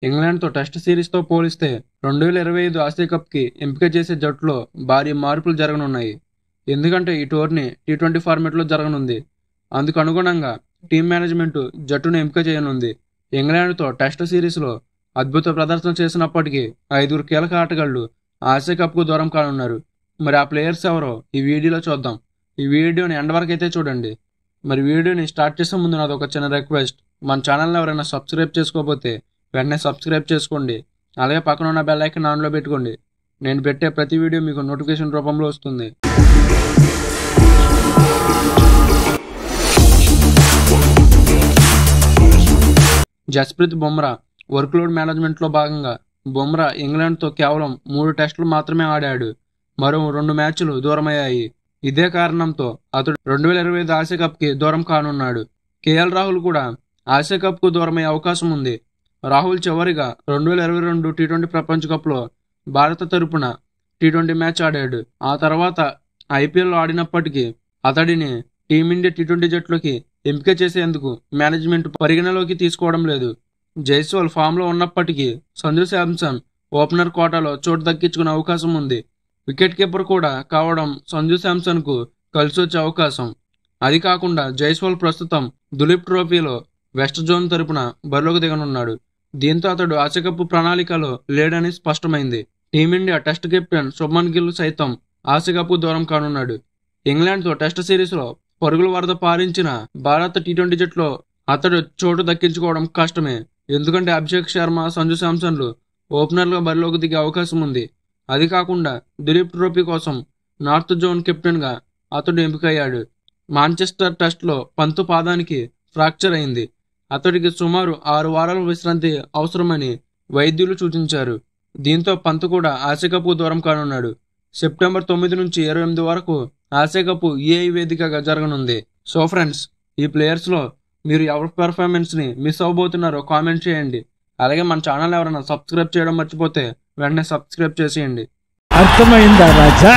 ఇంగ్లాండ్తో test సిరీస్తో పోలిస్తే 2025 Asia కప్కి ఎంపిక చేసే జట్టులో భారీ మార్పులు జరగనున్నాయి. ఎందుకంటే ఈ టోర్నీ T20 ఫార్మాట్లో జరగనుంది. అందుకు అనుగుణంగా టీం మేనేజ్మెంట్ జట్టును ఎంపిక చేయనుంది. ఇంగ్లాండ్తో టెస్ట్ సిరీస్లో అద్భుత ప్రదర్శన చేసినప్పటికీ 5 కీలక ఆటగాళ్లు ఆసియా కప్కు దూరం కానున్నారు. మరి ఆ ప్లేయర్స్ ఎవరో ఈ వీడియోలో చూద్దాం. ఈ వీడియోని ఎండ్ వరకు అయితే చూడండి. మరి వీడియోని స్టార్ట్ చేసే ముందు నాది ఒక చిన్న రిక్వెస్ట్. మన ఛానల్ని ఎవరైనా సబ్స్క్రైబ్ చేసుకోకపోతే వెంటనే సబ్స్క్రైబ్ చేసుకోండి. అలాగే పక్కన ఉన్న బెల్ ఐకాన్ ఆన్లో పెట్టుకోండి. నేను పెట్టే ప్రతి వీడియో మీకు నోటిఫికేషన్ రూపంలో వస్తుంది. జస్ప్రీత్ బుమ్రా వర్క్లోడ్ మేనేజ్మెంట్లో భాగంగా బుమ్రా ఇంగ్లాండ్తో కేవలం 3 టెస్టులు మాత్రమే ఆడాడు. మరో 2 మ్యాచ్లు దూరమయ్యాయి. ఇదే కారణంతో అతడు 2025 ఆసియా కప్కి దూరం కానున్నాడు. కేఎల్ రాహుల్ కూడా ఆసియా కప్కు దూరమయ్యే అవకాశం ఉంది. రాహుల్ చివరిగా 2022 T20 ప్రపంచ కప్లో భారత తరపున T20 మ్యాచ్ ఆడాడు. ఆ తర్వాత IPL ఆడినప్పటికీ అతడిని టీమిండియా T20 జట్టులోకి ఎంపిక చేసేందుకు మేనేజ్మెంట్ పరిగణలోకి తీసుకోవడం లేదు. జైస్వాల్ ఫామ్లో ఉన్నప్పటికీ సంజు శాంసన్ ఓపెనర్ కోటాలో చోటు దక్కించుకునే అవకాశం ఉంది. వికెట్ కీపర్ కూడా కావడం సంజు శాంసన్కు కలిసొచ్చే అవకాశం. అది కాకుండా జైస్వాల్ ప్రస్తుతం దులీప్ ట్రోఫీలో వెస్ట్ జోన్ తరపున బరిలోకి దిగనున్నాడు. దీంతో అతడు ఆసియా కప్ ప్రణాళికలో లేడని స్పష్టమైంది. Team India test captain Shubman Gill సైతం ఆసియా కప్ దూరం కానున్నాడు. ఇంగ్లాండ్తో టెస్ట్ సిరీస్లో పరుగుల వరద పారించిన భారత T20 జట్టులో అతడు చోటు దక్కించుకోవడం కష్టమే. ఎందుకంటే అభిషేక్ శర్మ, సంజు శాంసన్లు ఓపెనర్గా బరిలోకి దిగే అవకాశం ఉంది. అది కాకుండా దులీప్ ట్రోఫీ కోసం నార్త్ జోన్ కెప్టెన్గా అతడు ఎంపికయ్యాడు. మాంచెస్టర్ టెస్ట్లో పంతు పాదానికి ఫ్రాక్చర్ అయింది. అతడికి సుమారు 6 వారాల విశ్రాంతి అవసరమని వైద్యులు సూచించారు. దీంతో పంత్ కూడా ఆసియా కప్కు దూరం కానున్నాడు. సెప్టెంబర్ 9 నుంచి 28 వరకు ఆసియా కప్ UAE వేదికగా జరగనుంది. సో ఫ్రెండ్స్, ఈ ప్లేయర్స్లో మీరు ఎవరి పెర్ఫార్మెన్స్ని మిస్ అవ్వబోతున్నారో కామెంట్ చేయండి. అలాగే మన ఛానల్ ఎవరైనా సబ్స్క్రైబ్ చేయడం మర్చిపోతే వెంటనే సబ్స్క్రైబ్ చేసేయండి. అర్థమైందా రాజా?